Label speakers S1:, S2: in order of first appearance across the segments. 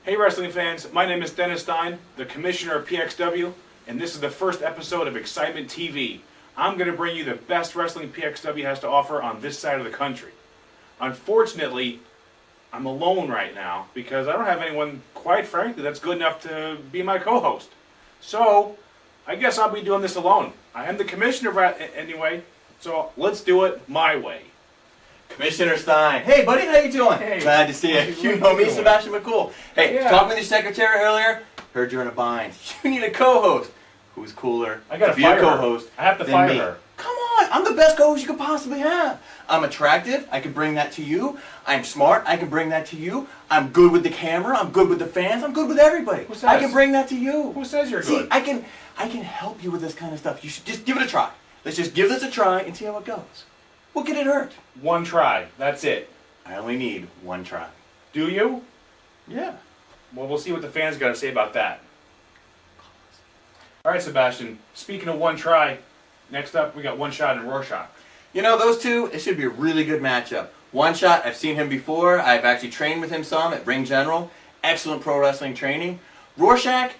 S1: Hey wrestling fans, my name is Dennis Stein, the commissioner of PXW, and this is the first episode of Xcitement TV. I'm going to bring you the best wrestling PXW has to offer on this side of the country. Unfortunately, I'm alone right now because I don't have anyone, quite frankly, that's good enough to be my co-host. So, I guess I'll be doing this alone. I am the commissioner anyway, so let's do it my way.
S2: Commissioner Stein. Hey, buddy, how you doing?
S1: Hey.
S2: Glad to see you. You know me, Sebastian McCool. Hey,
S1: Yeah.
S2: talking with your secretary earlier. Heard you're in a bind. You need a co-host. Who's cooler
S1: I gotta
S2: to be a
S1: fire her.
S2: co-host
S1: I have to
S2: than
S1: fire
S2: me?
S1: her.
S2: Come on, I'm the best co-host you could possibly have. I'm attractive. I can bring that to you. I'm smart. I can bring that to you. I'm good with the camera. I'm good with the fans. I'm good with everybody.
S1: Who says?
S2: I can bring that to you.
S1: Who says you're
S2: See,
S1: good?
S2: I can help you with this kind of stuff. You should just give it a try. Let's just give this a try and see how it goes. What could it hurt?
S1: One try, that's it.
S2: I only need one try.
S1: Do you?
S2: Yeah.
S1: Well, we'll see what the fans got to say about that. All right, Sebastian, speaking of one try, next up we got One Shot and Rorschach.
S2: You know, those two, it should be a really good matchup. One Shot, I've seen him before. I've actually trained with him some at Ring General. Excellent pro wrestling training. Rorschach,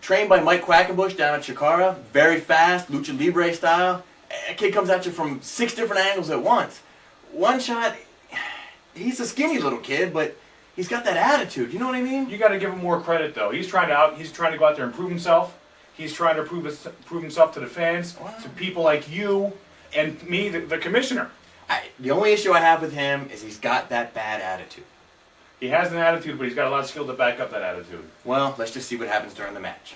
S2: trained by Mike Quackenbush down at Chikara. Very fast, lucha libre style. A kid comes at you from 6 different angles at once. One Shot, he's a skinny little kid, but he's got that attitude. You know what I mean?
S1: You got to give him more credit, though. He's trying to go out there and prove himself. He's trying to prove himself to the fans, to people like you and me, the commissioner.
S2: The only issue I have with him is he's got that bad attitude.
S1: He has an attitude, but he's got a lot of skill to back up that attitude.
S2: Well, let's just see what happens during the match.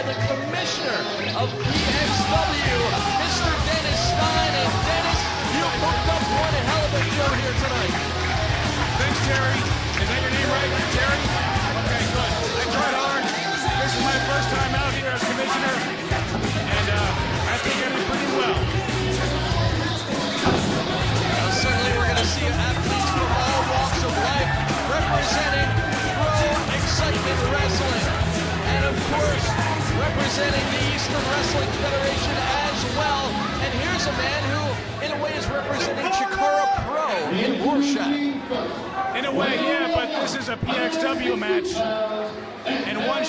S3: The commissioner of PXW, Mr. Dennis Stein. And Dennis, you hooked up one hell of a show here tonight.
S4: Thanks, Terry. Is that your name right, Terry? Okay, good. I tried hard. This is my first time out here as commissioner, and I think I did pretty well.
S3: Certainly we're going to see athletes from all walks of life representing Pro Xcitement Wrestling. And of course, representing the Eastern Wrestling Federation as well. And here's a man who, in a way, is representing Chikara Pro in Rorschach.
S4: In a way, yeah, but this is a PXW match. And One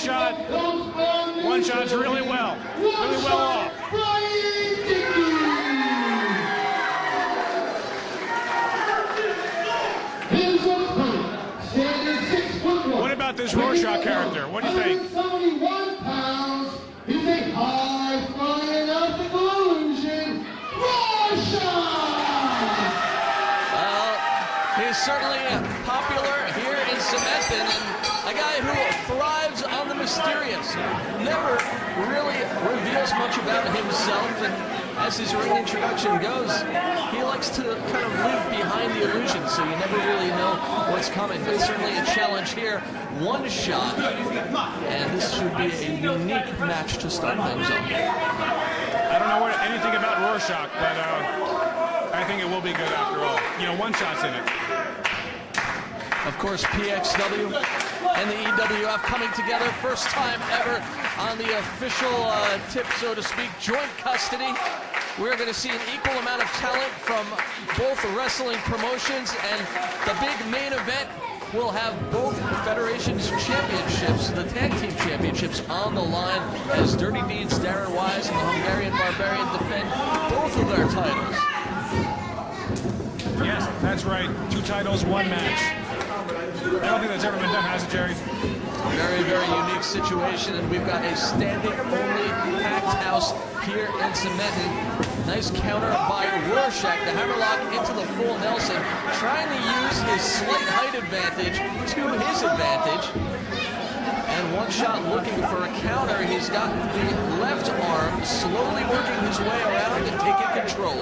S4: Shot's really well off. What about this Rorschach character? What do you think?
S5: 71 pounds. He's a high-flying epic illusion. Rorschach!
S3: Well, he's certainly popular here in Cementon, and a guy who thrives on the mysterious. Never really reveals much about himself, and as his ring introduction goes, he likes to kind of live behind the illusion, so you never really know what's coming. But certainly a challenge here. One Shot, and this should be a unique match to start things off.
S4: I don't know anything about Rorschach, but I think it will be good after all. You know, One Shot's in it.
S3: Of course, PXW and the EWF coming together. First time ever on the official tip, so to speak, joint custody. We're going to see an equal amount of talent from both wrestling promotions, and the big main event will have both federations' championships, the tag team championships, on the line as Dirty Deeds, Darren Wise, and the Hungarian Barbarian defend both of their titles.
S4: Yes, that's right. 2 titles, 1 match. I don't think that's ever been done, has it, Jerry?
S3: Very, very unique situation, and we've got a standing-only packed house here in Cementon. Nice counter by Rorschach, the hammerlock into the full Nelson, trying to use his slight height advantage to his advantage. And One Shot looking for a counter. He's got the left arm slowly working his way around and taking control.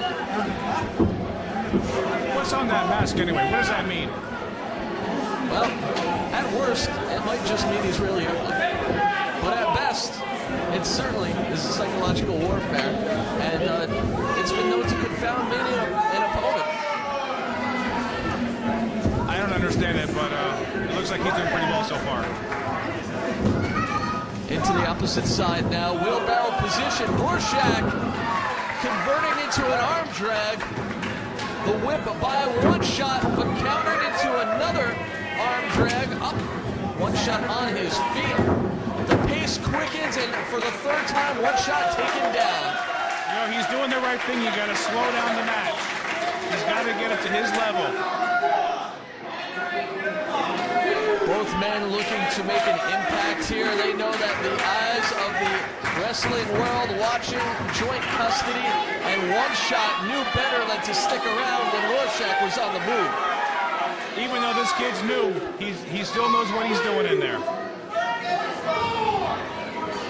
S4: What's on that mask anyway? What does that mean?
S3: Well, at worst, it might just mean he's really ugly. But at best, it certainly is psychological warfare, and it's been known to confound many an opponent.
S4: I don't understand it, but it looks like he's doing pretty well so far.
S3: Into the opposite side now, wheelbarrow position. Rorschach converting into an arm drag. The whip by One Shot, but countered into another arm drag up. One Shot on his feet. The pace quickens, and for the 3rd time, One Shot taken down.
S4: You know, he's doing the right thing. You got to slow down the match. He's got to get it to his level.
S3: Both men looking to make an impact here. They know that the eyes of the wrestling world watching joint custody, and One Shot knew better than to stick around when Rorschach was on the move.
S4: Even though this kid's new, he still knows what he's doing in there.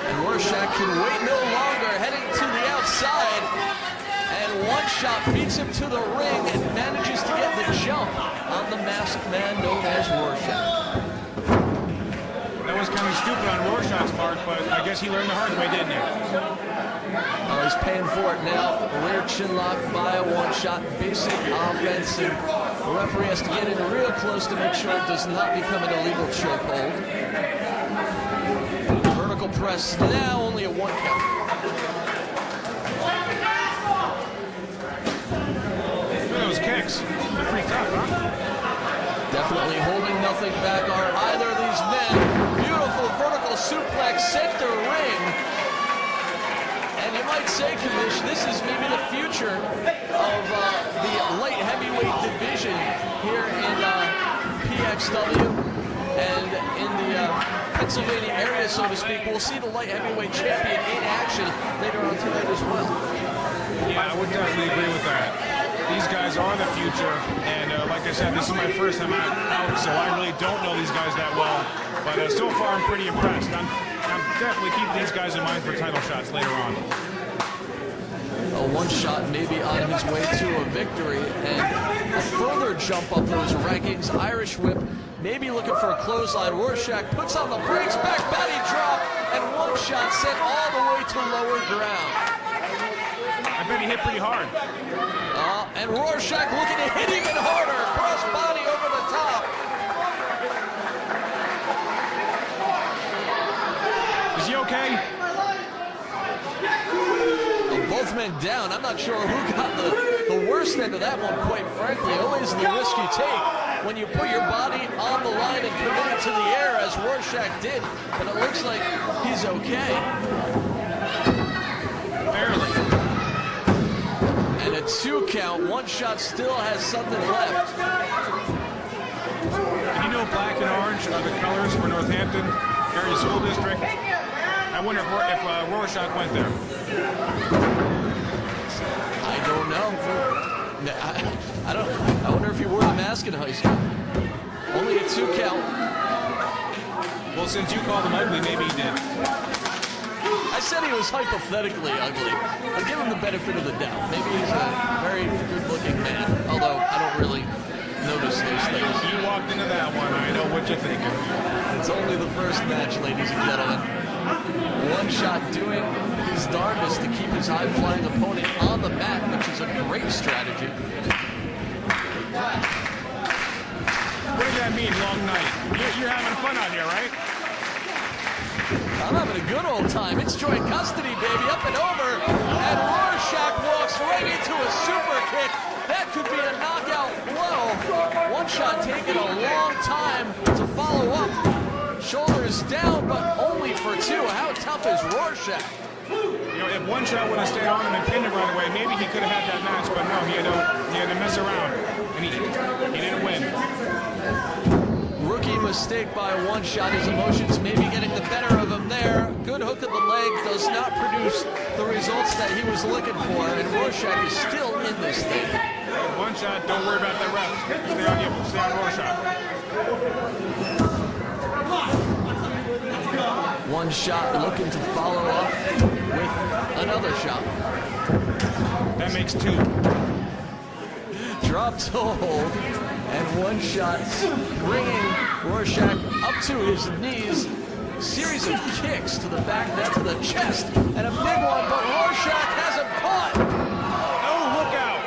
S3: And Rorschach can wait no longer, heading to the outside. And One Shot beats him to the ring and manages to get the jump on the masked man known as Rorschach.
S4: That was kind of stupid on Rorschach's part, but I guess he learned the hard way, didn't he?
S3: Oh, he's paying for it now. Rear chin lock by a One Shot. Basic offense, and the referee has to get in real close to make sure it does not become an illegal chokehold. Vertical press now, only a 1 count.
S4: Look at those kicks. They're pretty tough, huh?
S3: Definitely holding nothing back are either of these men. Beautiful vertical suplex, center ring. And you might say, Kamish, this is maybe the future of the light heavyweight division here in PXW and in the Pennsylvania area, so to speak. We'll see the light heavyweight champion in action later on tonight as well.
S4: Yeah, I would definitely agree with that. These guys are the future, and like I said, this is my first time out, so I really don't know these guys that well. But so far, I'm pretty impressed. I'm definitely keeping these guys in mind for title shots later on.
S3: A One Shot maybe on his way to a victory, and a further jump up those rankings. Irish whip, maybe looking for a clothesline. Rorschach puts on the brakes, back body drop, and One Shot sent all the way to lower ground.
S4: I bet he hit pretty hard.
S3: And Rorschach looking to hit even harder. Cross body over the top.
S4: Is he okay?
S3: Both men down. I'm not sure who got the worst end of that one, quite frankly. Always the risk you take when you put your body on the line and commit it to the air, as Rorschach did. But it looks like he's okay.
S4: Barely.
S3: And a 2 count. One Shot still has something left.
S4: And you know black and orange are the colors for Northampton area school district. I wonder if Rorschach went there.
S3: I don't know. I wonder if he wore the mask in high school. Only a 2 count.
S4: Well, since you called him ugly, maybe he did.
S3: I said he was hypothetically ugly. I'll give him the benefit of the doubt. Maybe he's a very good-looking man, although I don't really notice those things.
S4: You walked into that one. I know what you're thinking.
S3: It's only the first match, ladies and gentlemen. One Shot doing his darndest to keep his high-flying opponent on the mat, which is a great strategy.
S4: What does that mean, long night? You're having fun out here, right?
S3: I'm having a good old time. It's joint custody, baby, up and over. And Rorschach walks right into a super kick. That could be a knockout blow. One Shot taking a long time to follow up. Shoulders down, but only for two. How tough is Rorschach?
S4: You know, if One Shot would have stayed on him and pinned him right away, maybe he could have had that match, but no, he had to mess around, and he didn't win.
S3: Rookie mistake by One Shot. His emotions maybe getting the better of him there. Good hook of the leg does not produce the results that he was looking for, and Rorschach is still in this thing.
S4: One Shot, don't worry about that ref. Stay on Rorschach.
S3: One Shot looking to follow up with another shot.
S4: That makes two.
S3: Drop to hold, and One Shot bringing Rorschach up to his knees. Series of kicks to the back, net to the chest, and a big one, but Rorschach has him caught.
S4: Oh, look out!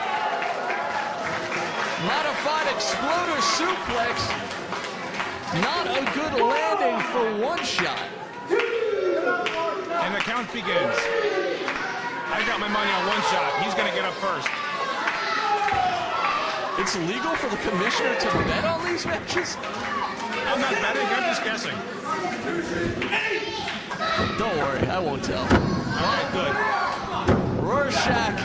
S3: Modified exploder suplex. Not a good landing for One Shot.
S4: And the count begins. I got my money on One Shot. He's going to get up first.
S3: It's legal for the commissioner to bet on these matches?
S4: I'm not betting, I'm just guessing.
S3: Don't worry, I won't tell.
S4: All right, good.
S3: Rorschach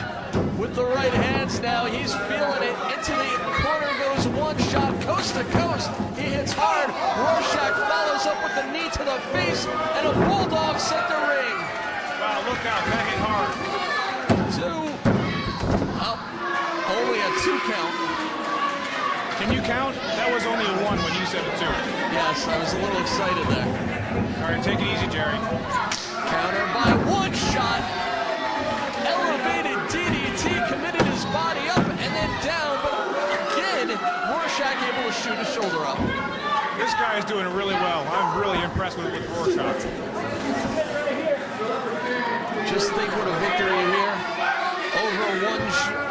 S3: with the right hands now. He's feeling it. Into the corner goes One Shot, coast to coast. He hits hard. Rorschach follows up with the knee to the face and a bulldog center ring.
S4: Wow, look out, that hit hard.
S3: Two. Up. Only a 2 count.
S4: Can you count? That was only a 1 when you said a 2.
S3: Yes, I was a little excited there.
S4: All right, take it easy, Jerry.
S3: Counter by One Shot. Elevated DDT, committed his body up and then down, but again, Rorschach able to shoot his shoulder up.
S4: This guy is doing really well. I'm really impressed with Rorschach.
S3: Just think what a victory here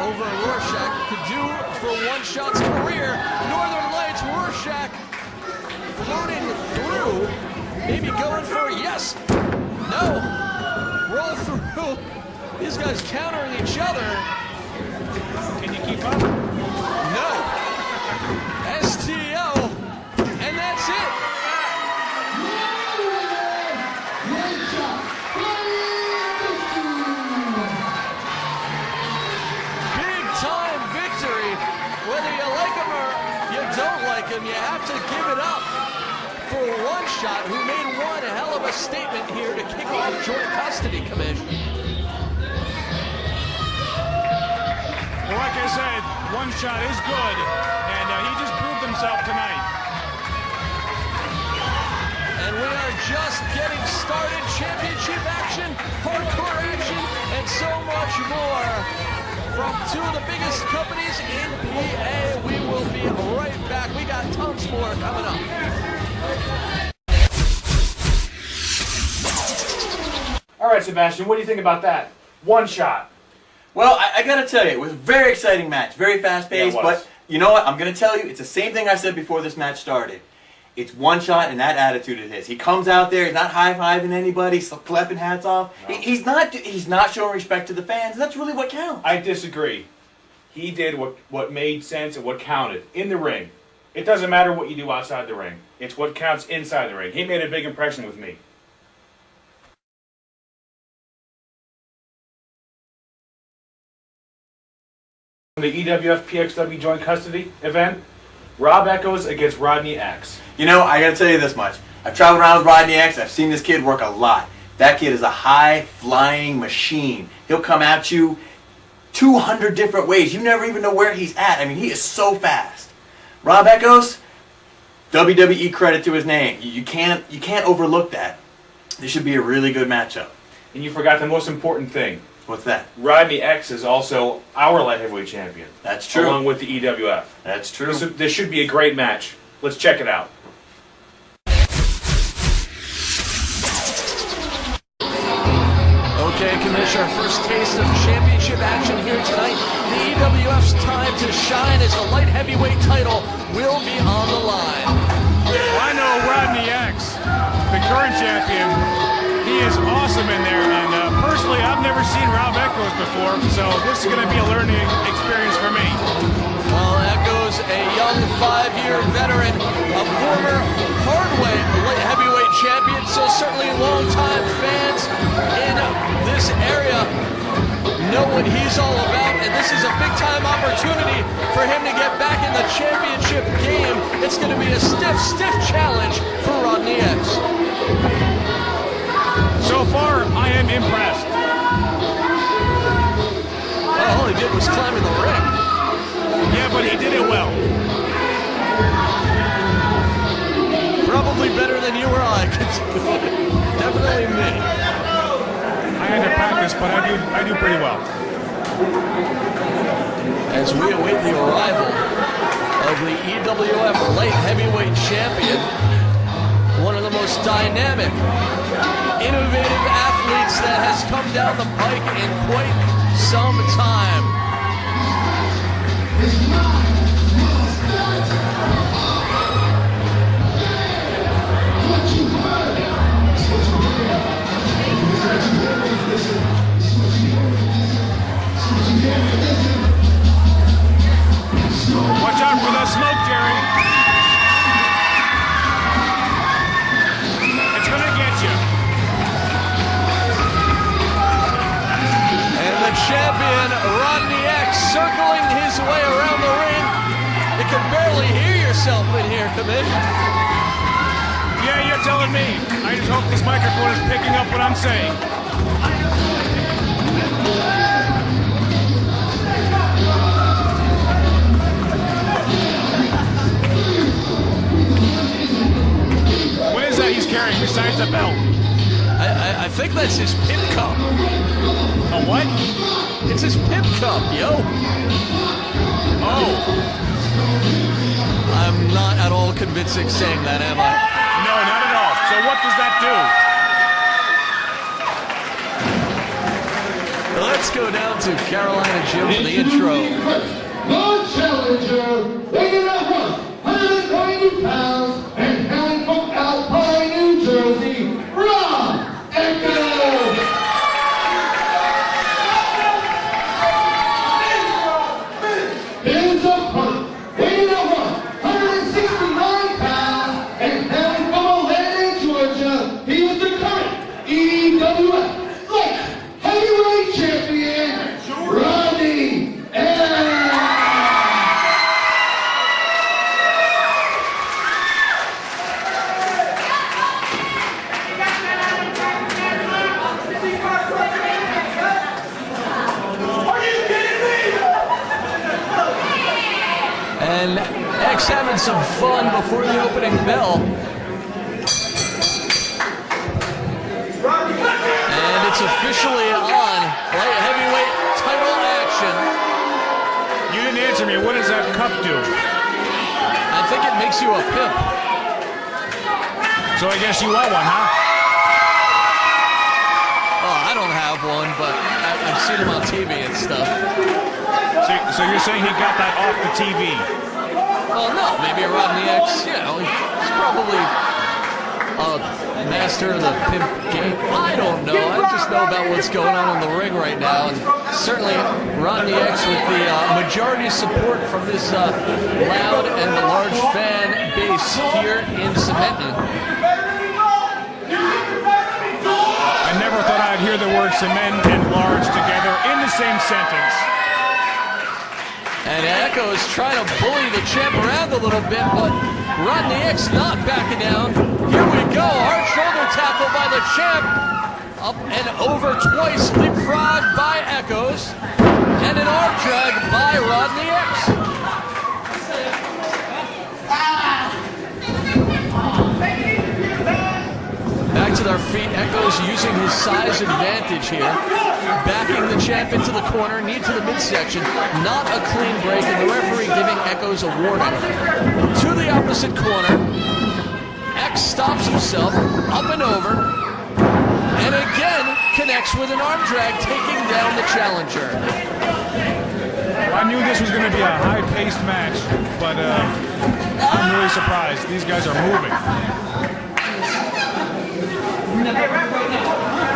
S3: over Rorschach could do for One Shot's career. Northern Lights, Rorschach floating through, maybe going for a yes, no, roll through. These guys countering each other.
S4: Can you keep up?
S3: No. STO, and that's it. Big time victory. Whether you like him or you don't like him, you have to give it up for One Shot, who made one hell of a statement here to kick off joint custody, Commission.
S4: Well, like I said, One Shot is good, and he just proved himself tonight.
S3: And we are just getting started. Championship action, hardcore action, and so much more from two of the biggest companies in PA. We will be right back. We got tons more coming up.
S1: All right, Sebastian, what do you think about that? One Shot.
S2: Well, I gotta tell you, it was a very exciting match, very fast-paced,
S1: Yeah, it was.
S2: but you know what? I'm gonna tell you, it's the same thing I said before this match started. It's One Shot and that attitude of his. He comes out there, he's not high-fiving anybody, clapping hats off.
S1: No.
S2: He's not showing respect to the fans, and that's really what counts.
S1: I disagree. He did what made sense and what counted in the ring. It doesn't matter what you do outside the ring. It's what counts inside the ring. He made a big impression with me. The EWF PXW Joint Custody event, Rob Echoes against Rodney X.
S2: You know, I gotta tell you this much. I've traveled around with Rodney X, I've seen this kid work a lot. That kid is a high-flying machine. He'll come at you 200 different ways. You never even know where he's at. I mean, he is so fast. Rob Echoes, WWE credit to his name. You can't overlook that. This should be a really good matchup.
S1: And you forgot the most important thing.
S2: What's that?
S1: Rodney X is also our light heavyweight champion.
S2: That's true.
S1: Along with the EWF.
S2: That's true.
S1: This should be a great match. Let's check it out.
S3: Okay, Commissioner, first taste of championship action here tonight. The EWF's time to shine as the light heavyweight title will be on the line.
S4: Well, I know Rodney X, the current champion. He is awesome in there, and personally, I've never seen Rob Echoes before, so this is going to be a learning experience for me.
S3: Well, Echoes, a young 5-year veteran, a former light heavyweight champion, so certainly longtime fans in this area know what he's all about, and this is a big-time opportunity for him to get back in the championship game. It's going to be a stiff challenge for Rodney X.
S4: So far, I am impressed.
S3: Well, all he did was climb in the ring.
S4: Yeah, but he did it well.
S3: Probably better than you or I could do it. Definitely me.
S4: I had to practice, but I do pretty well.
S3: As we await the arrival of the EWF light heavyweight champion, one of the most dynamic, innovative athletes that has come down the pike in quite some time.
S4: Watch out for the smoke, Jerry. It's going to get you.
S3: And the champion, Rodney X, circling his way around the ring. You can barely hear yourself in here, Commish.
S4: Yeah, you're telling me. I just hope this microphone is picking up what I'm saying. What is that he's carrying besides the belt?
S3: I think that's his pimp cup.
S4: A what?
S3: It's his pimp cup, yo.
S4: Oh.
S3: I'm not at all convincing saying that, am I?
S4: No, not at all. So what does that do?
S3: Let's go down to Carolina Jim for the intro.
S5: The challenger, weighing at 190 pounds, and hailing from Alpine, New Jersey, Rob Echoes. His opponent, weighing at 169 pounds, and hailing from Atlanta, Georgia, he was the current EWF light heavyweight champion, Rodney X.
S3: And X having some fun before the opening bell. And it's officially on. Light heavyweight title action.
S4: You didn't answer me. What does that cup do?
S3: I think it makes you a pimp.
S4: So I guess you want one, huh?
S3: Oh, I don't have one, but I've seen him on TV and stuff.
S4: So you're saying he got that off the TV?
S3: Well, no, maybe Rodney X, you know, he's probably a master of the pimp game. I don't know. I just know about what's going on in the ring right now. And certainly Rodney X with the majority support from this loud and large fan base here in Cementon.
S4: I never thought I'd hear the word cement and large together in the same sentence.
S3: And Echoes trying to bully the champ around a little bit, but Rodney X not backing down. Here we go, hard shoulder tackle by the champ. Up and over twice, leapfrog by Echoes. And an arm drag by Rodney X. Back to their feet, Echoes using his size advantage here. Backing the champ into the corner, knee to the midsection. Not a clean break, and the referee giving Echoes a warning. To the opposite corner. X stops himself, up and over. And again, connects with an arm drag, taking down the challenger.
S4: I knew this was going to be a high-paced match, but I'm really surprised. These guys are moving.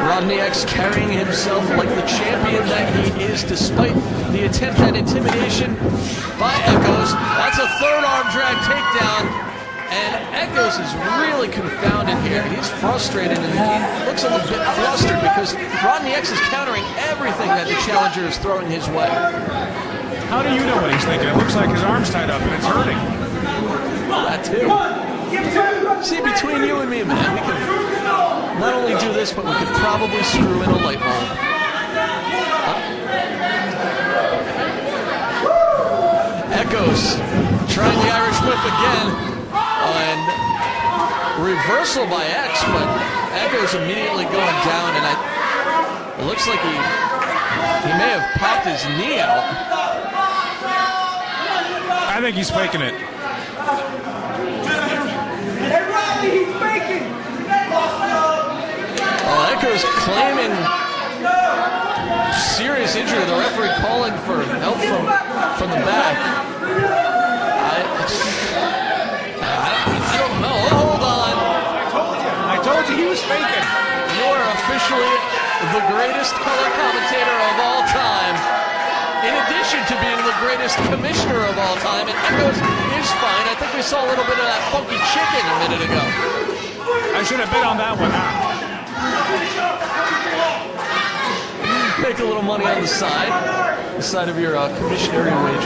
S3: Rodney X carrying himself like the champion that he is, despite the attempt at intimidation by Echoes. That's a third arm drag takedown, and Echoes is really confounded here. He's frustrated and he looks a little bit flustered because Rodney X is countering everything that the challenger is throwing his way.
S4: How do you know what he's thinking? It looks like his arm's tied up and it's hurting.
S3: That too. See, between you and me, man, we can not only do this, but we could probably screw in a light bulb. Echoes trying the Irish whip again, and reversal by X, but Echoes immediately going down, and it looks like he may have popped his knee out.
S4: I think he's faking it.
S3: Echoes claiming serious injury. The referee calling for help from the back. I don't know. Hold on.
S4: I told you he was faking.
S3: You are officially the greatest color commentator of all time, in addition to being the greatest commissioner of all time. And Echoes is fine. I think we saw a little bit of that funky chicken a minute ago.
S4: I should have bet on that one, huh?
S3: Make a little money on the side of your commissionary wages.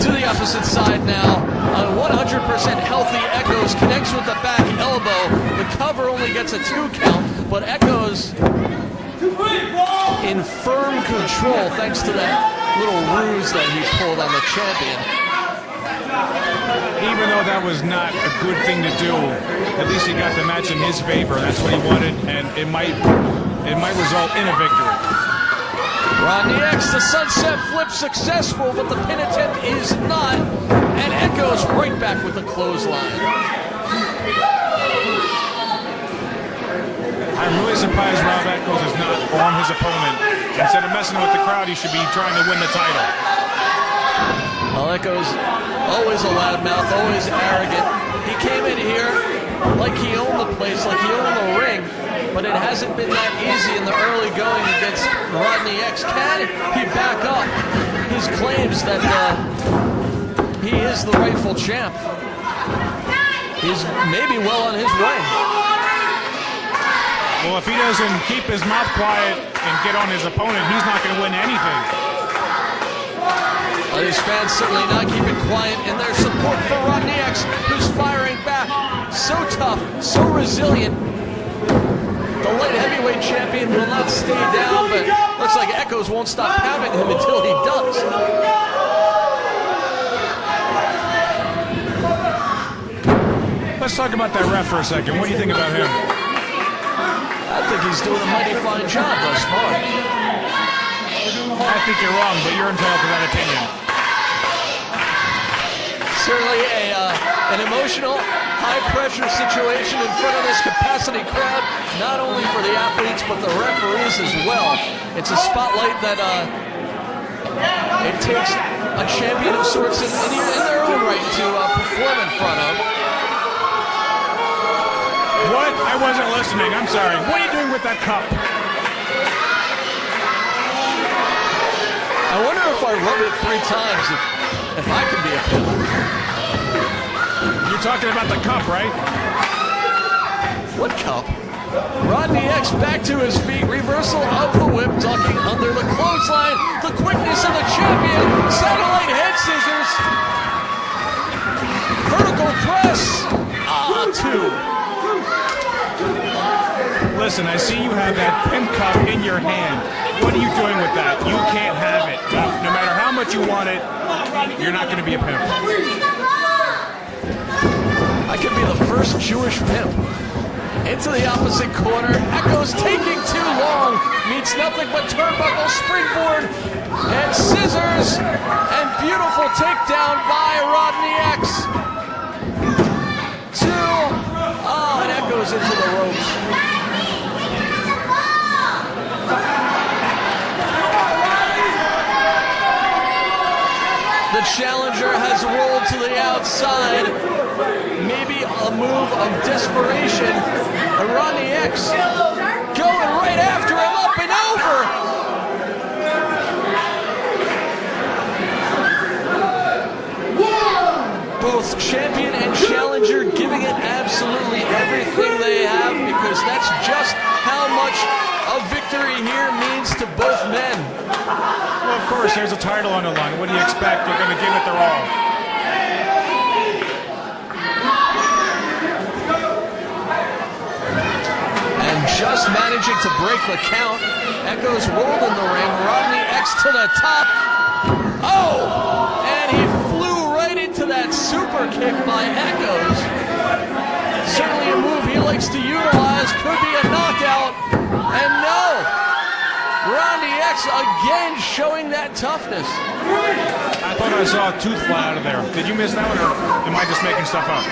S3: To the opposite side now, 100% healthy Echoes connects with the back elbow. The cover only gets a 2 count, but Echoes in firm control thanks to that little ruse that he pulled on the champion.
S4: Even though that was not a good thing to do, at least he got the match in his favor. That's what he wanted, and it might result in a victory.
S3: Rodney X, the sunset flip successful, but the pin attempt is not, and Echoes right back with the clothesline.
S4: I'm really surprised Rob Echoes is not on his opponent. Instead of messing with the crowd, he should be trying to win the title.
S3: Well, Echoes, always a loudmouth, always arrogant. He came in here like he owned the place, like he owned the ring, but it hasn't been that easy in the early going against Rodney X. Can he back up his claims that he is the rightful champ? He's maybe well on his way.
S4: Well, if he doesn't keep his mouth quiet and get on his opponent, he's not going to win anything.
S3: These fans certainly not keeping quiet in their support for Rodney X, who's firing back. So tough, so resilient. The light heavyweight champion will not stay down, but looks like Echoes won't stop pounding him until he does.
S4: Let's talk about that ref for a second. What do you think about him?
S3: I think he's doing a mighty fine job thus far.
S4: I think you're wrong, but you're entitled to that opinion.
S3: Certainly an emotional, high-pressure situation in front of this capacity crowd, not only for the athletes, but the referees as well. It's a spotlight that it takes a champion of sorts in their own right to perform in front of.
S4: What? I wasn't listening. I'm sorry. What are you doing with that cup?
S3: I wonder if I rub it 3 times, if I can be a pimp.
S4: You're talking about the cup, right?
S3: What cup? Rodney X back to his feet, reversal of the whip, ducking under the clothesline, the quickness of the champion, satellite head scissors, vertical press, 2.
S4: Listen, I see you have that pimp cup in your hand. What are you doing with that? You can't have it. No matter how much you want it, you're not going to be a pimp.
S3: I could be the first Jewish pimp. Into the opposite corner. Echoes taking too long. Meets nothing but turnbuckle, springboard, and scissors. And beautiful takedown by Rodney X. 2. Oh, and Echoes into the ropes. challenger has rolled to the outside. Maybe a move of desperation. Rodney X going right after him, up and over. Both champion and challenger giving it absolutely everything they have, because that's just how much a victory here means to both men.
S4: Well, of course, there's a title on the line. What do you expect? They're going to give it their all.
S3: And just managing to break the count. Echoes rolled in the ring. Rodney X to the top. Oh! And he flew right into that super kick by Echoes. Certainly a move he likes to utilize. Could be a knockout. And no! Rodney X again showing that toughness.
S4: I thought I saw a tooth fly out of there. Did you miss that one, or am I just making stuff up?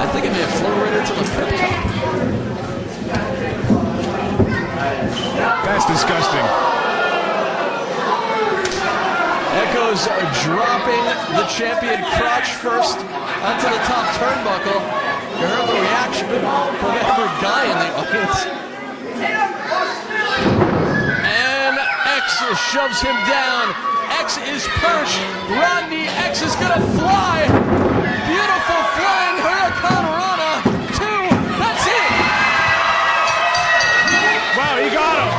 S3: I think it may have flown right into the pit cup.
S4: That's disgusting.
S3: Echoes are dropping the champion crotch first onto the top turnbuckle. You heard the reaction from every guy in the audience. And X shoves him down. X is perched. Rodney X is gonna fly. Beautiful flying Hurricane Rana. 2. That's it.
S4: Wow, he got him.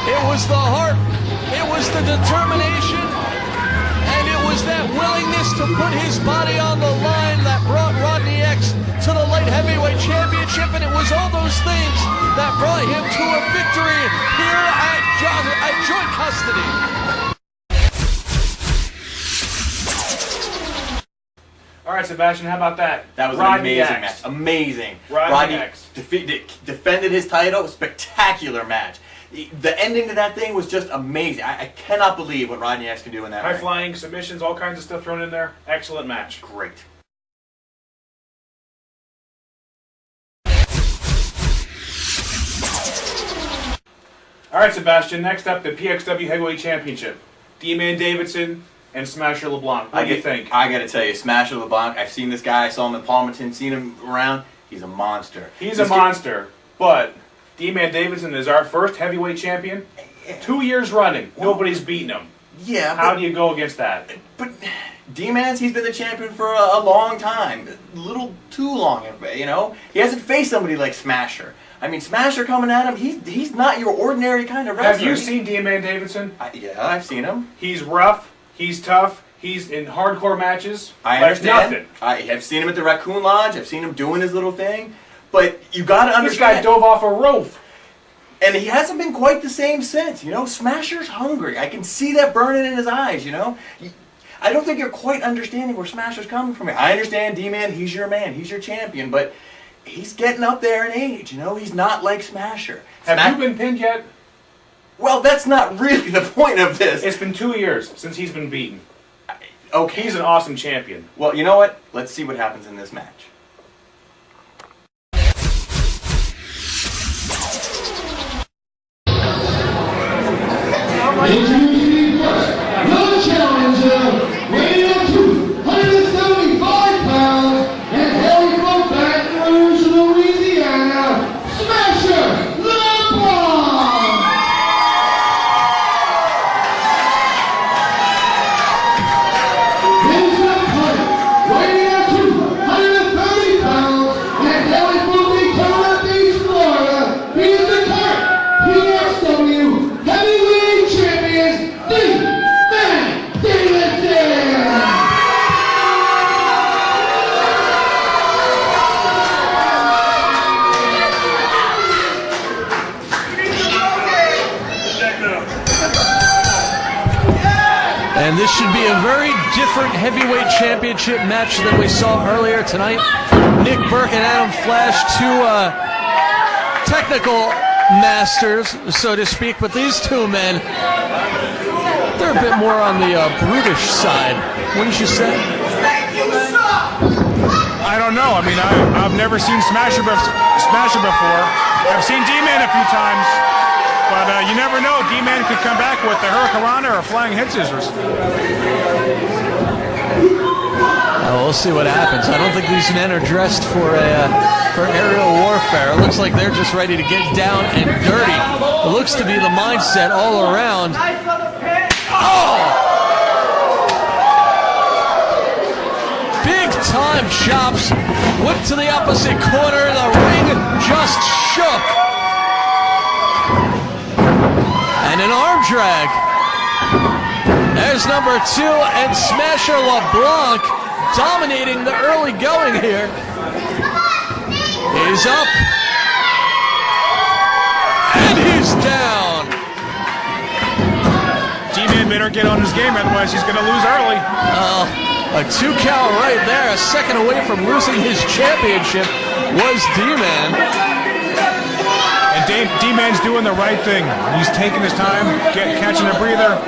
S3: It was the heart, it was the determination, and it was that willingness to put his body on the line that brought Rodney X to the light heavyweight championship, and it was all those things that brought him to a victory here at joint custody.
S1: All right, Sebastian, how about that?
S2: That was an
S1: Rodney
S2: amazing
S1: X.
S2: match. Amazing.
S1: Rodney X.
S2: Defended his title. Spectacular match. The ending to that thing was just amazing. I cannot believe what Rodney X can do in that
S1: High
S2: ring.
S1: flying, submissions, all kinds of stuff thrown in there. Excellent match.
S2: Great.
S1: All right, Sebastian, next up, the PXW Heavyweight Championship. D-Man Davidson and Smasher LeBlanc. What do you think?
S2: I got to tell you, Smasher LeBlanc, I've seen this guy. I saw him in Palmerton, seen him around. He's a monster.
S1: He's a monster, but D-Man Davidson is our first heavyweight champion. 2 years running. Nobody's beaten him.
S2: Yeah.
S1: How do you go against that?
S2: But D-Man's, he's been the champion for a long time. A little too long, you know? He hasn't faced somebody like Smasher. I mean, Smasher coming at him, he's not your ordinary kind of wrestler.
S1: Have you seen D-Man Davidson?
S2: Yeah, I've seen him.
S1: He's rough. He's tough. He's in hardcore matches.
S2: I
S1: like
S2: understand.
S1: Nothing.
S2: I have seen him at the Raccoon Lodge. I've seen him doing his little thing. But you got to
S1: This guy
S2: understand.
S1: dove off a roof.
S2: And he hasn't been quite the same since, you know? Smasher's hungry. I can see that burning in his eyes, you know? I don't think you're quite understanding where Smasher's coming from. I understand, D-Man, he's your man. He's your champion. But he's getting up there in age, you know? He's not like Smasher.
S1: Have you been pinned yet?
S2: Well, that's not really the point of this.
S1: It's been 2 years since he's been beaten.
S2: Okay.
S1: He's an awesome champion.
S2: Well, you know what? Let's see what happens in this match.
S5: Introducing first, the challenger, weighing up to 175 pounds, and hailing from Baton Rouge, Louisiana, Smasher LeBlanc! His opponent, weighing up to 130 pounds, and hailing from Daytona Beach, Florida, he is the current PXW Heavyweight Champion, D-Man Davidson!
S3: And this should be a very different heavyweight championship match than we saw earlier tonight. Nick Burke and Adam Flash, two technical masters, so to speak, but these two men they're a bit more on the brutish side, wouldn't you say?
S4: I don't know. I mean, I've never seen Smasher before. I've seen D-Man a few times, but you never know. D-Man could come back with the Hurricanrana or Flying Head Scissors.
S3: We'll see what happens. I don't think these men are dressed for aerial warfare. It looks like they're just ready to get down and dirty. It looks to be the mindset all around. Oh! Big time chops. Whipped to the opposite corner. The ring just shook. And an arm drag. There's number 2 and Smasher LeBlanc dominating the early going here. He's up. And he's down.
S4: D-Man better get on his game, otherwise he's going to lose early.
S3: A 2 count right there. A second away from losing his championship was D-Man.
S4: And D-Man's doing the right thing. He's taking his time, catching a breather.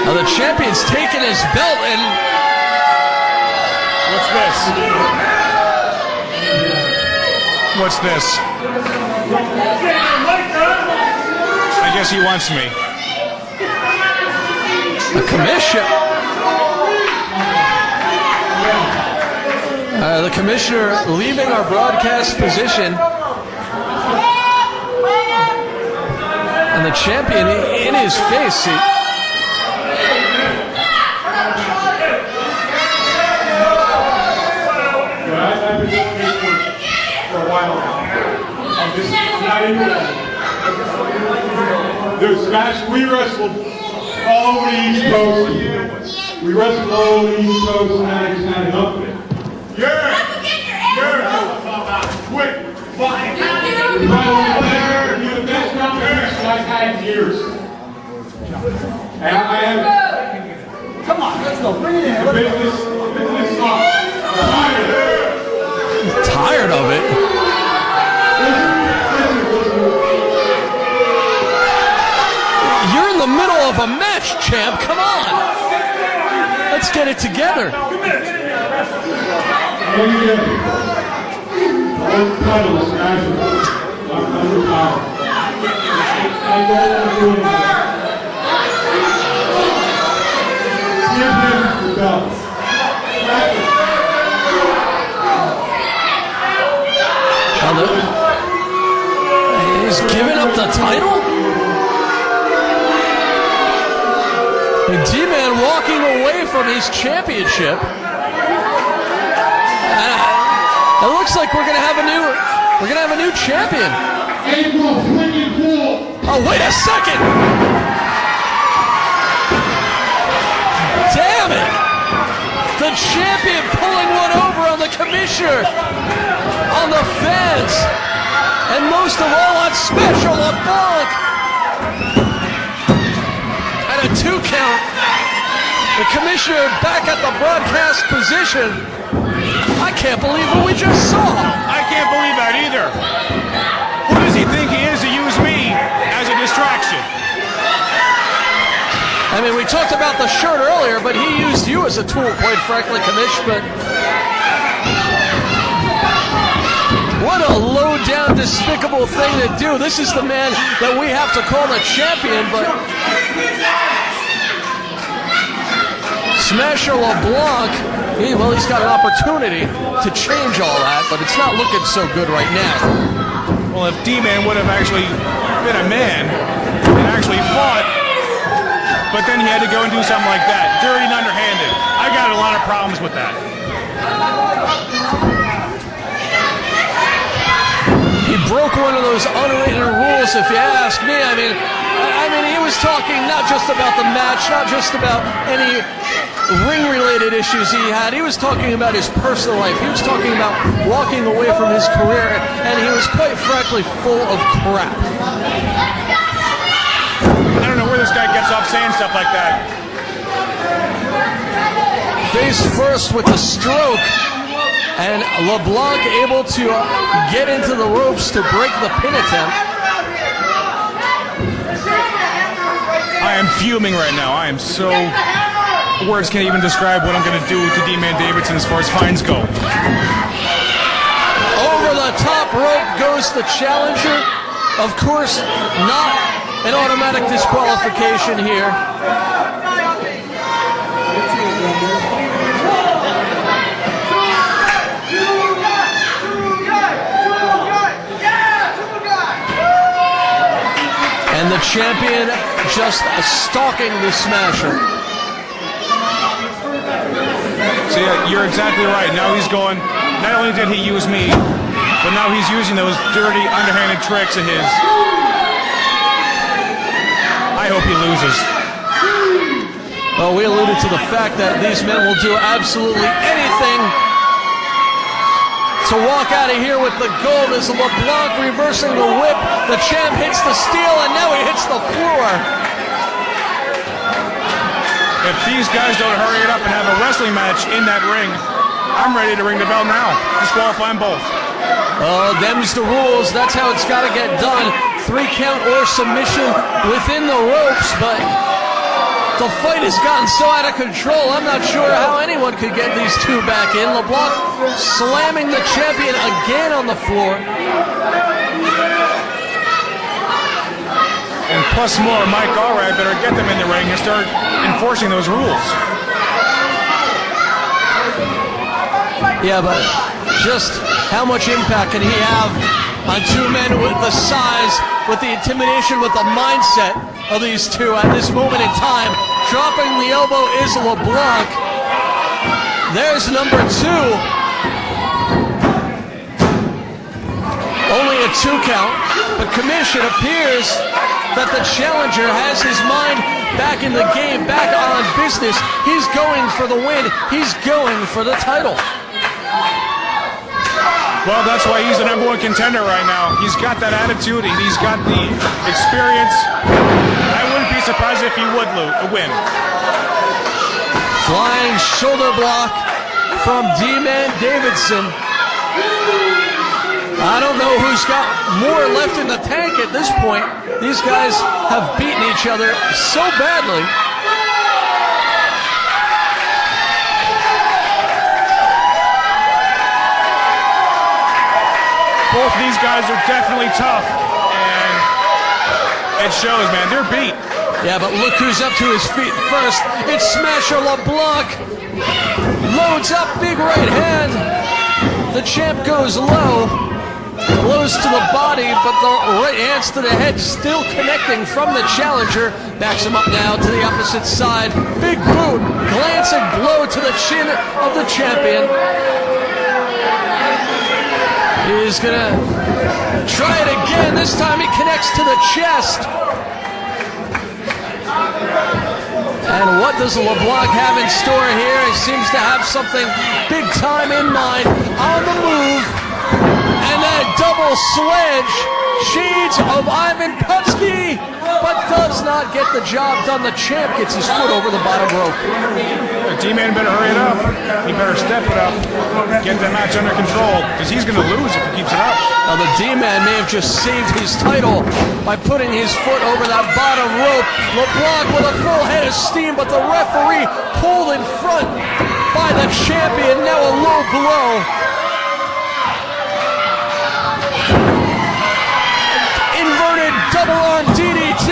S3: The champion's taking his belt and...
S4: What's this? What's this? I guess he wants me.
S3: A commission. The commissioner leaving our broadcast position. And the champion in his face.
S6: I've been doing this for a while now. This is not even the Smash. We wrestled all over the East Coast. We wrestled all over the East Coast, and I just had enough of it. Yeah! Quick! Fine! You're the best competition I've had in years. And I have. Come on, let's go. Bring it in. The business sucks. I'm
S3: tired of it. You're in the middle of a match, champ. Come on. Let's get it together. He's giving up the title? And D-Man walking away from his championship. It looks like we're gonna have a new champion. Oh, wait a second! Damn it! The champion pulling one over on the commissioner, on the fans, and most of all on Smasher LeBlanc. At a 2 count, the commissioner back at the broadcast position. I can't believe what we just saw.
S4: I can't believe that either. Who does he think he is to use me as a distraction?
S3: I mean, we talked about the shirt earlier, but he used you as a tool, quite frankly, Commish, but... What a low-down, despicable thing to do. This is the man that we have to call the champion, but... Smasher LeBlanc, he's got an opportunity to change all that, but it's not looking so good right now.
S4: Well, if D-Man would have actually been a man and actually fought, but then he had to go and do something like that, dirty and underhanded. I got a lot of problems with that.
S3: He broke one of those unwritten rules, if you ask me. I mean, he was talking not just about the match, not just about any ring-related issues he had. He was talking about his personal life. He was talking about walking away from his career, and he was quite frankly full of crap.
S4: I don't know where this guy gets off saying stuff like that.
S3: Face first with the stroke. And LeBlanc able to get into the ropes to break the pin attempt.
S4: I am fuming right now. I am so... Words can't even describe what I'm going to do to D-Man Davidson as far as fines go.
S3: Over the top rope goes the challenger. Of course, not an automatic disqualification here. And the champion just stalking the Smasher.
S4: So yeah, you're exactly right. Now he's going, not only did he use me, but now he's using those dirty, underhanded tricks of his. I hope he loses.
S3: Well, we alluded to the fact that these men will do absolutely anything to walk out of here with the gold. As LeBlanc reversing the whip. The champ hits the steel, and now he hits the floor.
S4: If these guys don't hurry it up and have a wrestling match in that ring, I'm ready to ring the bell now. Disqualify them both.
S3: Oh, them's the rules. That's how it's got to get done. 3 count or submission within the ropes, but the fight has gotten so out of control, I'm not sure how anyone could get these two back in. LeBlanc slamming the champion again on the floor.
S4: And plus more, Mike Allred better get them in the ring and start enforcing those rules.
S3: Yeah, but just how much impact can he have on two men with the size, with the intimidation, with the mindset of these two at this moment in time? Dropping the elbow is LeBlanc. There's number 2. Only a 2 count, but Commission appears that the challenger has his mind back in the game, back on business. He's going for the win. He's going for the title.
S4: Well, that's why he's the #1 contender right now. He's got that attitude, and he's got the experience. I wouldn't be surprised if he would win.
S3: Flying shoulder block from D-Man Davidson. I don't know who's got more left in the tank at this point. These guys have beaten each other so badly.
S4: Both of these guys are definitely tough, and it shows, man. They're beat.
S3: Yeah, but look who's up to his feet first. It's Smasher LeBlanc. Loads up, big right hand. The champ goes low. Blows to the body, but the right hands to the head still connecting from the challenger. Backs him up now to the opposite side. Big boot, glancing blow to the chin of the champion. He's gonna try it again. This time he connects to the chest. And what does LeBlanc have in store here? He seems to have something big time in mind. On the move. And that double sledge, shades of Ivan Putski, but does not get the job done. The champ gets his foot over the bottom rope.
S4: D-Man better hurry it up. He better step it up. Get that match under control, because he's going to lose if he keeps it up.
S3: Now the D-Man may have just saved his title by putting his foot over that bottom rope. LeBlanc with a full head of steam, but the referee pulled in front by the champion. Now a low blow. Inverted double arm DDT,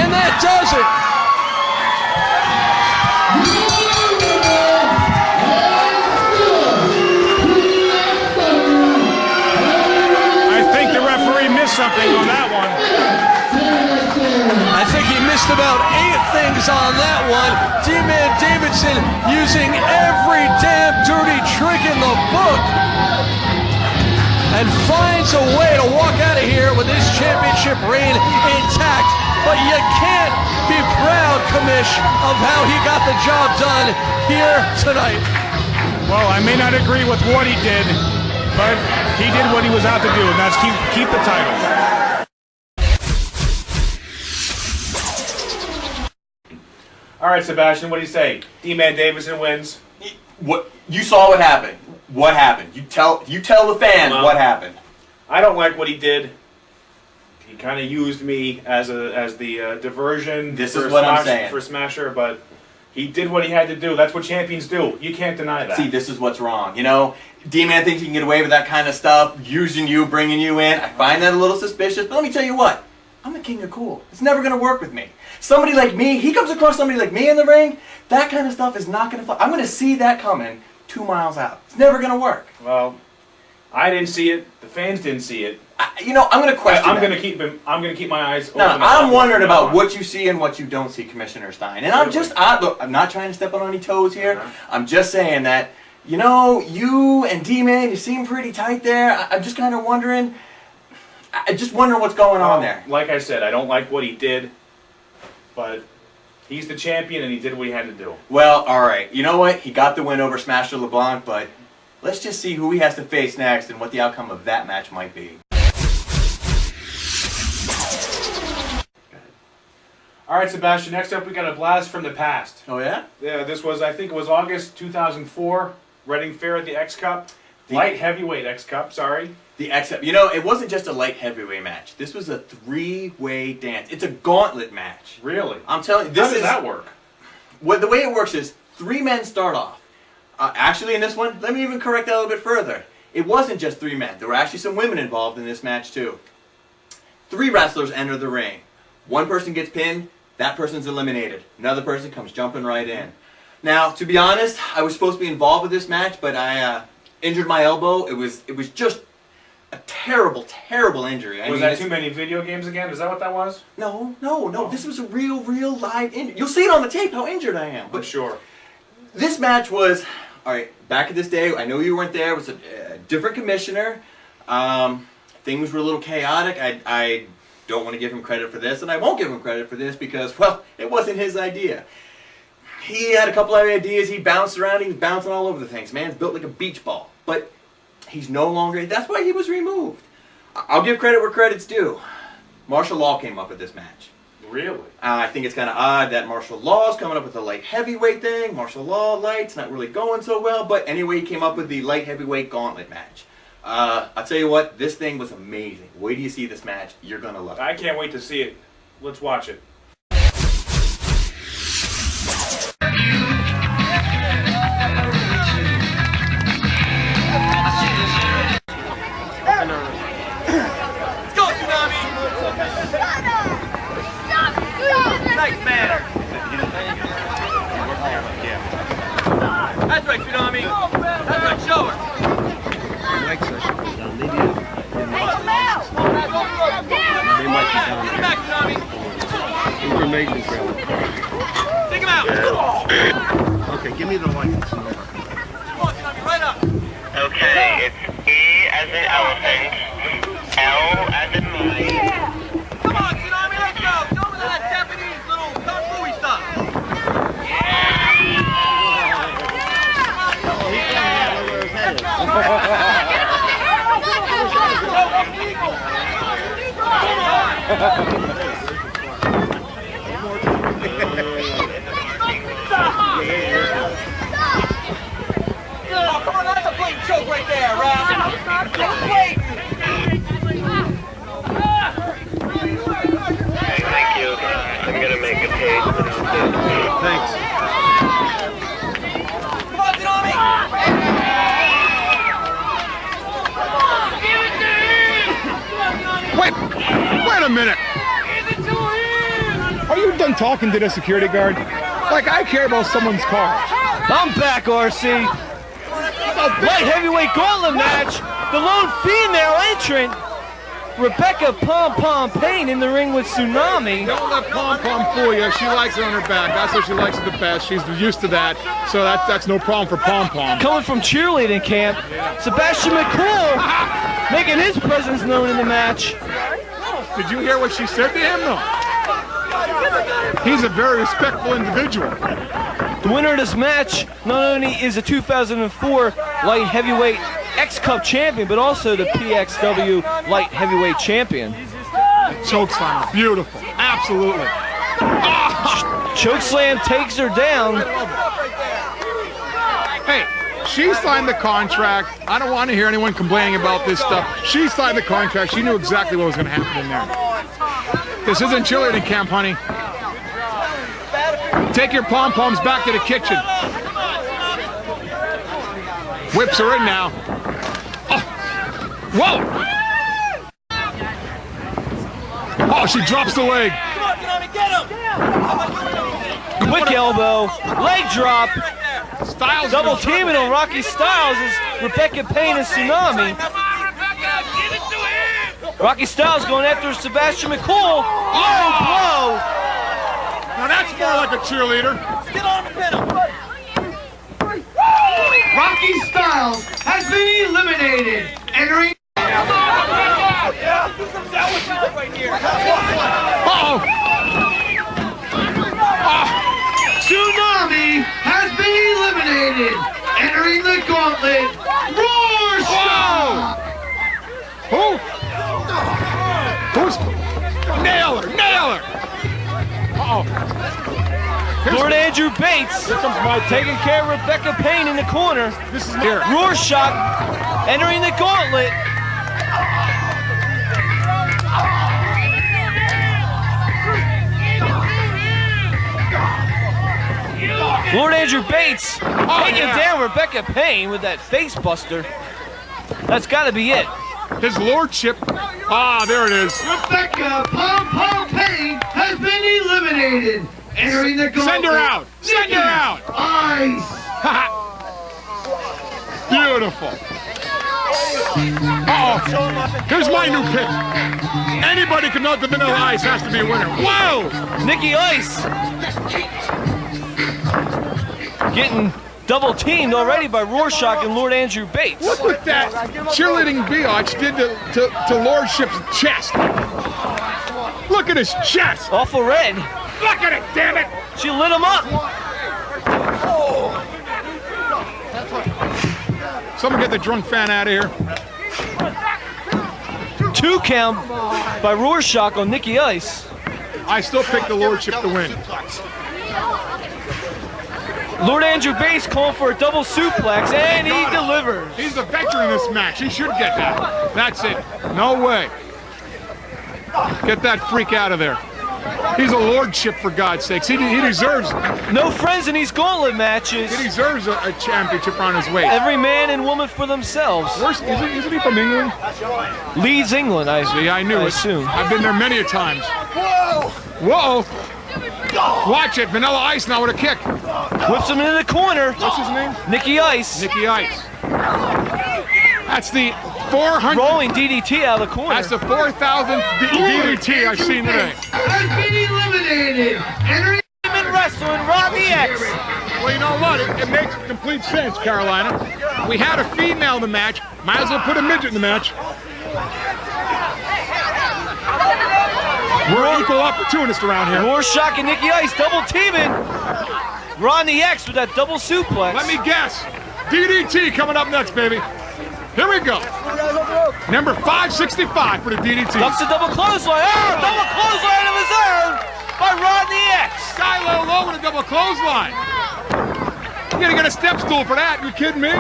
S3: and that does it.
S4: I think the referee missed something on that one.
S3: I think he missed about 8 things on that one. D-Man Davidson using every damn dirty trick in the book, and finds a way to walk out of here with his championship reign intact. But you can't be proud, Commish, of how he got the job done here tonight.
S4: Well, I may not agree with what he did, but he did what he was out to do, and that's keep the title.
S1: All right, Sebastian, what do you say? D-Man Davidson wins.
S2: What you saw what happened. What happened? You tell the fans what happened.
S1: I don't like what he did. He kind of used me as the diversion.
S2: This is what I'm saying.
S1: For Smasher, but he did what he had to do. That's what champions do. You can't deny that.
S2: See, this is what's wrong. You know, D-Man thinks he can get away with that kind of stuff, using you, bringing you in. I find that a little suspicious, but let me tell you what. I'm the king of cool. It's never going to work with me. Somebody like me, he comes across somebody like me in the ring, that kind of stuff is not going to fly. I'm going to see that coming 2 miles out. It's never going to work.
S1: Well, I didn't see it. The fans didn't see it.
S2: I'm going to question
S1: I'm going to keep my eyes open.
S2: No, I'm wondering about what you see and what you don't see, Commissioner Stein. And look, I'm not trying to step on any toes here. I'm just saying that, you know, you and D-Man, you seem pretty tight there. I'm just kind of wondering. I just wonder what's going on there.
S1: Like I said, I don't like what he did, but he's the champion and he did what he had to do.
S2: Well, all right. You know what? He got the win over Smasher LeBlanc, but let's just see who he has to face next and what the outcome of that match might be.
S1: All right, Sebastian, next up we got a blast from the past.
S2: Oh, yeah?
S1: Yeah, this was, I think it was August 2004, Reading Fair at the X Cup. Light heavyweight X Cup, sorry.
S2: The X Cup. You know, it wasn't just a light heavyweight match. This was a 3-way dance. It's a gauntlet match.
S1: Really?
S2: I'm telling you,
S1: How does that work?
S2: The way it works is 3 men start off. Actually, in this one, let me even correct that a little bit further. It wasn't just 3 men. There were actually some women involved in this match, too. 3 wrestlers enter the ring. 1 person gets pinned, that person's eliminated. Another person comes jumping right in. Now, to be honest, I was supposed to be involved with this match, but I injured my elbow. It was just a terrible, terrible injury.
S1: Was that too many video games again? Is that what that was?
S2: No. This was a real live injury. You'll see it on the tape how injured I am.
S1: But sure.
S2: This match was, all right, back in this day, I know you weren't there, it was a different commissioner. Things were a little chaotic. I don't want to give him credit for this, and I won't give him credit for this because, well, it wasn't his idea. He had a couple of ideas, he bounced around, he was bouncing all over the things. Man's built like a beach ball. But he's no longer, that's why he was removed. I'll give credit where credit's due. Martial law came up with this match.
S1: Really?
S2: I think it's kind of odd that martial law is coming up with a light heavyweight thing. Martial law light's not really going so well, but anyway, he came up with the light heavyweight gauntlet match. I'll tell you what, this thing was amazing. Wait till you see this match, you're gonna love it.
S1: I can't wait to see it. Let's watch it.
S2: Nice manner. That's right, Tsunami. That's right, show her.
S7: They might be down
S2: Get back, Tsunami.
S7: information trail.
S2: Take him out.
S7: Okay, give me the license number.
S2: Come on, Tsunami, right up.
S8: Okay, it's E as in elephant, L as in mine.
S2: Come on, Tsunami, let's go. Show me that Japanese little kung fu stuff. Oh, come on, that's a blatant choke right there, Ralph. Wait.
S8: Thank you. I'm gonna make a page without this.
S7: Thanks.
S2: Come on, Tsunami.
S9: Wait a minute! Are you done talking to the security guard? Like I care about someone's car.
S3: I'm back, RC. Light heavyweight gauntlet match. The lone female entrant, Rebecca Pom Pom Payne, in the ring with Tsunami.
S9: Don't let Pom Pom fool you. She likes it on her back. That's what she likes the best. She's used to that, so that's no problem for Pom Pom.
S3: Coming from cheerleading camp, Sebastian McCool making his presence known in the match.
S9: Did you hear what she said to him? No. He's a very respectful individual.
S3: The winner of this match not only is a 2004 light heavyweight X Cup champion, but also the PXW light heavyweight champion.
S9: Chokeslam, beautiful, absolutely.
S3: Chokeslam takes her down.
S9: Hey, She signed the contract. I don't want to hear anyone complaining about this stuff. She signed the contract. She knew exactly what was going to happen in there. This isn't cheerleading camp, honey. Take your pom-poms back to the kitchen. Whips her in now. Oh. Whoa! Oh, she drops the leg.
S10: Quick elbow, leg drop.
S9: Styles
S10: Double teaming on Rocky Styles is Rebecca Payne and Tsunami. Rocky Styles going after Sebastian McCool. Low blow.
S9: Now that's more like a cheerleader.
S10: Get on the pedal.
S5: Rocky Styles has been eliminated. Entering.
S9: Uh-oh.
S5: Tsunami has been eliminated. Entering the gauntlet. Rorschach.
S9: Who? Who's? Nail her! Nail her! Uh-oh.
S10: Lord Andrew Bates taking care of Rebecca Payne in the corner.
S9: This is here.
S10: Rorschach entering the gauntlet. Lord Andrew Bates taking down Rebecca Payne with that face buster. That's got to be it.
S9: His lordship. Ah, there it is.
S5: Rebecca Pom Pom Payne has been eliminated. Entering the gauntlet.
S9: Send her out. Send her out.
S5: Ice.
S9: Beautiful. Uh-oh. Here's my new pick. Anybody can melt the Vanilla Ice has to be a winner. Whoa!
S10: Nikki Ice getting double teamed already by Rorschach and Lord Andrew Bates.
S9: Look what that cheerleading biatch did to Lordship's chest. Look at his chest.
S10: Awful red.
S9: Look at it, damn it.
S10: She lit him up.
S9: Someone get the drunk fan out of here.
S10: 2 count by Rorschach on Nikki Ice.
S9: I still pick the Lordship to win.
S10: Lord Andrew Bates calling for a double suplex, and he delivers.
S9: He's the veteran in this match. He should get that. That's it. No way. Get that freak out of there. He's a lordship, for God's sakes. He deserves it.
S10: No friends in these gauntlet matches.
S9: He deserves a championship on his way.
S10: Every man and woman for themselves.
S9: Isn't he from England?
S10: Leeds England, I
S9: See, I knew it.
S10: assume.
S9: I've been there many a times. Whoa! Watch it. Vanilla Ice now with a kick.
S10: Whips him into the corner.
S9: What's his name?
S10: Nikki Ice.
S9: Nikki Ice. That's the 400.
S10: Rolling DDT out of the corner.
S9: That's the 4,000th DDT I've seen today.
S5: Has been eliminated. Entering.
S10: Xcitement Wrestling, Robbie X.
S9: Well, you know what? It makes complete sense, Carolina. We had a female in the match. Might as well put a midget in the match. We're equal opportunists around here.
S10: Rorschach and Nikki Ice double teaming. Ronnie X with that double suplex.
S9: Let me guess. DDT coming up next, baby. Here we go. Number 565 for the DDT.
S10: Ducks a double clothesline. Oh, double clothesline of his own by Rodney X.
S9: Sky low with a double clothesline. You're gonna get a step stool for that. You kidding me?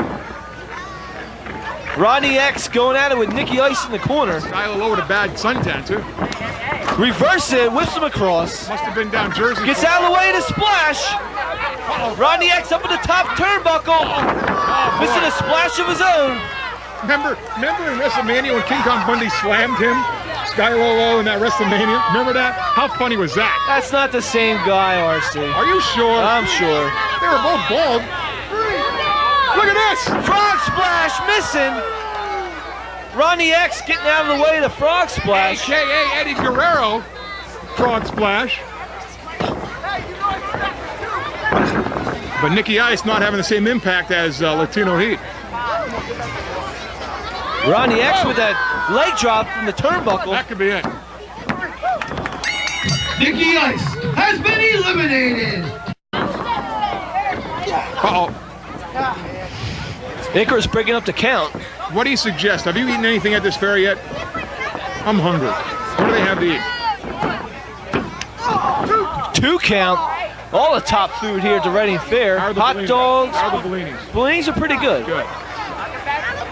S10: Rodney X going at it with Nikki Ice in the corner.
S9: Sky low with a bad suntan too.
S10: Reverse it, whips him across.
S9: Must have been down Jersey.
S10: Gets out of the way to splash. Rodney X up at the top turnbuckle. Missing a splash of his own.
S9: Remember in WrestleMania when King Kong Bundy slammed him? Sky Low in that WrestleMania? Remember that? How funny was that?
S10: That's not the same guy, RC.
S9: Are you sure?
S10: I'm sure.
S9: They were both bald. Look at this!
S10: Frog splash missing. Ronnie X getting out of the way of the frog splash.
S9: AKA Eddie Guerrero. Frog splash. But Nikki Ice not having the same impact as Latino Heat.
S10: Ronnie X with that leg drop from the turnbuckle.
S9: That could be it.
S5: Nikki Ice has been eliminated.
S9: Uh-oh.
S10: Icarus breaking up the count.
S9: What do you suggest? Have you eaten anything at this fair yet? I'm hungry. What do they have to eat?
S10: 2 count All the top food here at the Reading Fair.
S9: How are the
S10: Hot
S9: bellinis?
S10: dogs.
S9: How are the bellinis?
S10: Bellinis are pretty good.
S9: Good.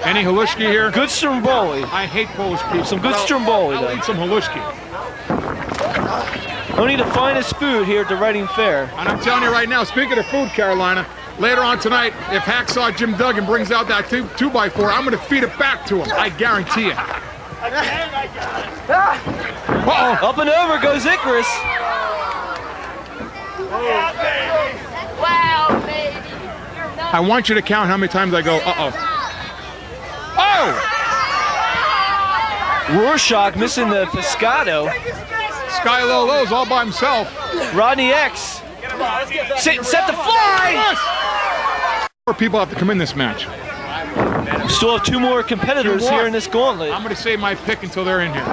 S9: Any halushki here?
S10: Good stromboli.
S9: I hate Polish people.
S10: Some good stromboli,
S9: I'll
S10: though.
S9: eat some halushki.
S10: Only the finest food here at the Reading Fair.
S9: And I'm telling you right now, speaking of food, Carolina, later on tonight, if Hacksaw Jim Duggan brings out that 2x4, I'm going to feed it back to him. I guarantee it. Uh-oh.
S10: Up and over goes Icarus.
S11: Wow, baby.
S9: I want you to count how many times I go, uh-oh. Oh!
S10: Rorschach missing the pescado.
S9: Sky Low Low's all by himself.
S10: Rodney X. Set the fly!
S9: More people have to come in this match.
S10: We still have 2 more competitors here in this gauntlet.
S9: I'm going to save my pick until they're in here.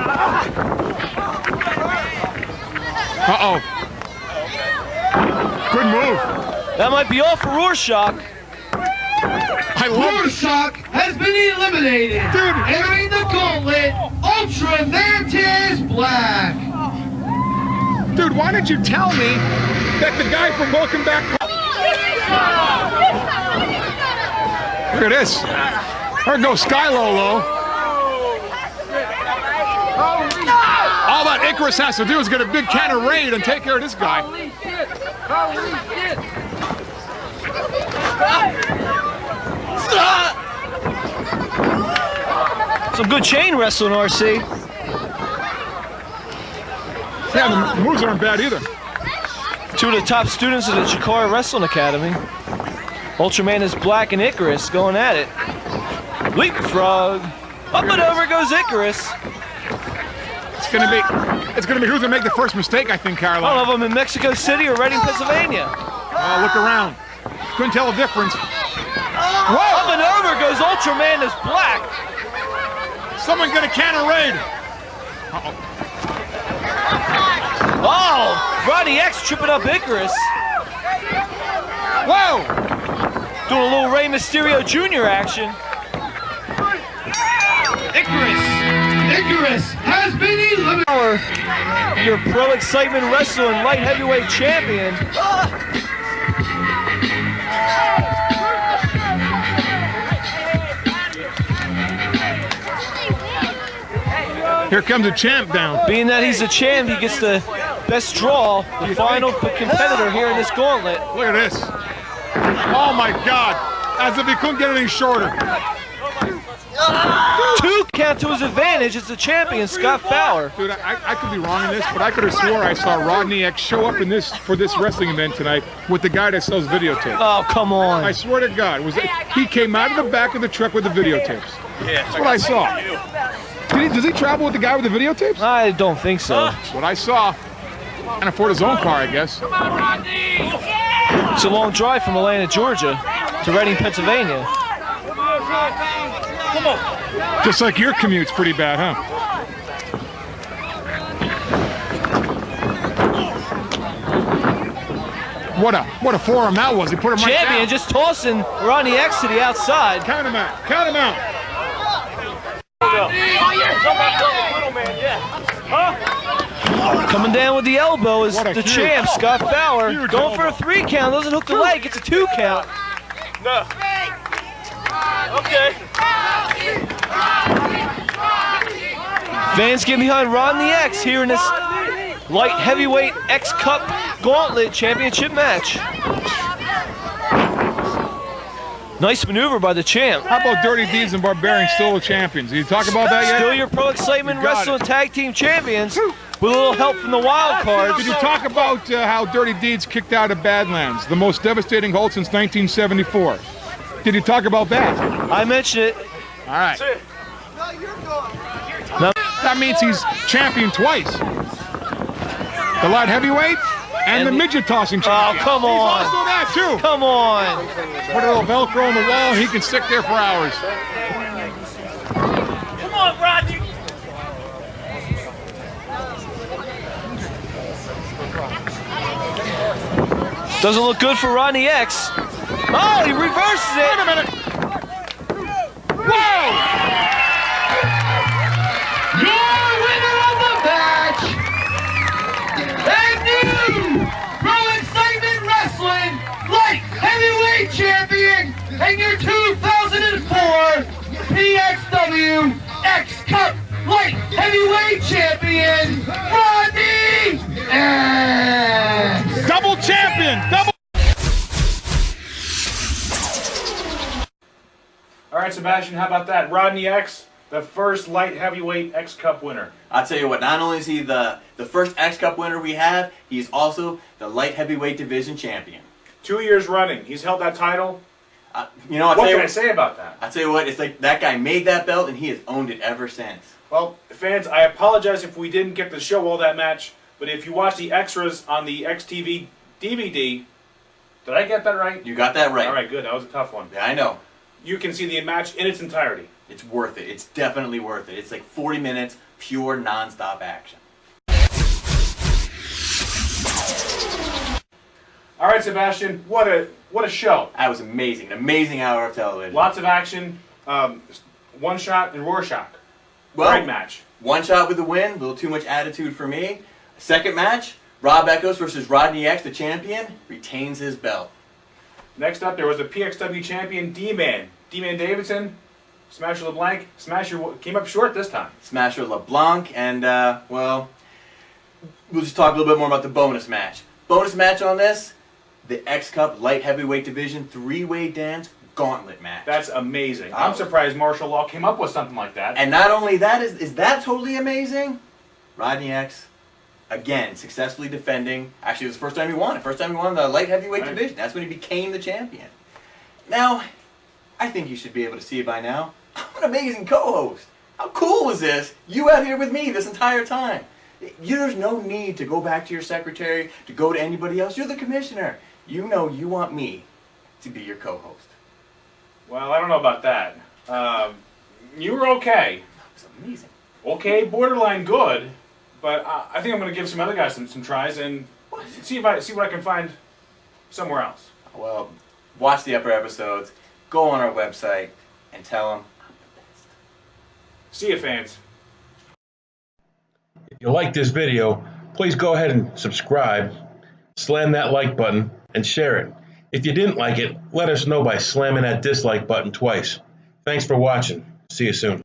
S9: Uh-oh. Good move.
S10: That might be all for Rorschach.
S9: I love
S5: Rorschach has been eliminated.
S9: Dude.
S5: Entering the gauntlet, Ultra Vantage Black.
S9: Dude, why didn't you tell me that the guy from Welcome Back... Look at this. There goes Sky Lolo. All that Icarus has to do is get a big can of Raid and take care of this guy.
S11: Holy shit! Holy shit!
S10: Some good chain wrestling, RC.
S9: Yeah, the moves aren't bad either.
S10: 2 of the top students of the Chikara Wrestling Academy. Ultraman is Black and Icarus going at it. Leapfrog. Up and over goes Icarus.
S9: It's gonna be who's gonna make the first mistake, I think,
S10: I don't
S9: Carolina.
S10: know if I'm in Mexico City or Reading, Pennsylvania.
S9: Oh, look around. Couldn't tell the difference. Whoa!
S10: Up and over goes Ultraman is Black.
S9: Someone get a can of Raid.
S10: Oh, Rodney X tripping up Icarus.
S9: Whoa!
S10: Doing a little Rey Mysterio Jr. action.
S5: Icarus has been eliminated.
S10: Your Pro Xcitement Wrestling light heavyweight champion.
S9: Here comes a champ down.
S10: Being that he's a champ, he gets the best draw, the final competitor here in this gauntlet.
S9: Look at this. Oh my God. As if he couldn't get any shorter.
S10: 2 count to his advantage. It's the champion, Scott Fowler.
S9: Dude, I could be wrong in this, but I could have swore I saw Rodney X show up for this wrestling event tonight with the guy that sells videotapes.
S10: Oh, come on.
S9: I swear to God, he came out of the back of the truck with the videotapes. That's what I saw. Does he travel with the guy with the videotapes?
S10: I don't think so.
S9: That's what I saw. Can't afford his own car, I guess.
S10: It's a long drive from Atlanta, Georgia to Reading, Pennsylvania.
S9: Just like your commute's pretty bad, huh? What a forearm that was. He put him right down.
S10: Champion just tossing Rodney X to the outside.
S9: Count him out. Count him out.
S10: Coming down with the elbow is
S9: What a
S10: the
S9: huge-
S10: champ, Scott Fowler.
S9: Huge
S10: Going for a
S9: elbow.
S10: 3 count, doesn't hook the leg, gets a 2 count.
S11: No. Okay.
S10: Fans get behind Rodney X here in this light heavyweight X Cup Gauntlet Championship match. Nice maneuver by the champ.
S9: How about Dirty Deeds and Barbarian still the champions? Did you talk about that yet?
S10: Still your Pro Xcitement
S9: You got
S10: Wrestling
S9: it.
S10: Tag Team Champions with a little help from the wild cards.
S9: Did you talk about how Dirty Deeds kicked out of Badlands, the most devastating hold since 1974? Did you talk about that?
S10: I mentioned it.
S9: All right.
S10: No.
S9: That means he's champion twice. The light heavyweight and the midget tossing champion.
S10: Oh, come on.
S9: He's also that too.
S10: Come on.
S9: Put a little Velcro on the wall and he can stick there for hours.
S11: Come on, Rodney.
S10: Doesn't look good for Rodney X. Oh, he reverses it.
S9: Wait a minute. Whoa!
S5: Your winner of the match, and new Pro Xcitement Heavyweight Champion and your 2004 PXW X Cup Light Heavyweight Champion, Rodney X.
S9: Double champion! Double.
S1: All right, Sebastian, how about that? Rodney X, the first light heavyweight X Cup winner.
S2: I'll tell you what, not only is he the first X Cup winner we have, he's also the light heavyweight division champion.
S1: 2 years running, he's held that title.
S2: You know,
S1: What can I say about that?
S2: I'll tell you what, it's like that guy made that belt and he has owned it ever since.
S1: Well, fans, I apologize if we didn't get to show all that match, but if you watch the extras on the XTV DVD, did I get that right?
S2: You got that right.
S1: All right, good. That was a tough one.
S2: Yeah, I know.
S1: You can see the match in its entirety.
S2: It's worth it. It's definitely worth it. It's like 40 minutes, pure non-stop action.
S1: All right, Sebastian, what a show.
S2: That was amazing. An amazing hour of television.
S1: Lots of action, one shot and Rorschach.
S2: Well,
S1: Great match.
S2: One shot with the win, a little too much attitude for me. Second match, Rob Echoes versus Rodney X, the champion, retains his belt.
S1: Next up, there was a PXW champion, D-Man. D-Man Davidson, Smasher LeBlanc. Smasher came up short this time.
S2: Smasher LeBlanc, and, well, we'll just talk a little bit more about the bonus match. Bonus match on this, the X Cup Light Heavyweight Division 3-way dance gauntlet match.
S1: That's amazing. I'm surprised Martial Law came up with something like that.
S2: And not only that, is that totally amazing? Rodney X, again, successfully defending. Actually, it was the first time he won it. First time he won the light heavyweight division. That's when he became the champion. Now, I think you should be able to see by now, I'm an amazing co-host. How cool was this? You out here with me this entire time. There's no need to go back to your secretary, to go to anybody else. You're the commissioner. You know you want me to be your co-host.
S1: Well, I don't know about that. You were okay.
S2: That was amazing.
S1: Okay, borderline good, but I think I'm going to give some other guys some tries and see what I can find somewhere else.
S2: Well, watch the upper episodes, go on our website, and tell them I'm the best.
S1: See you, fans.
S12: If you like this video, please go ahead and subscribe, slam that like button, and share it. If you didn't like it, let us know by slamming that dislike button twice. Thanks for watching. See you soon.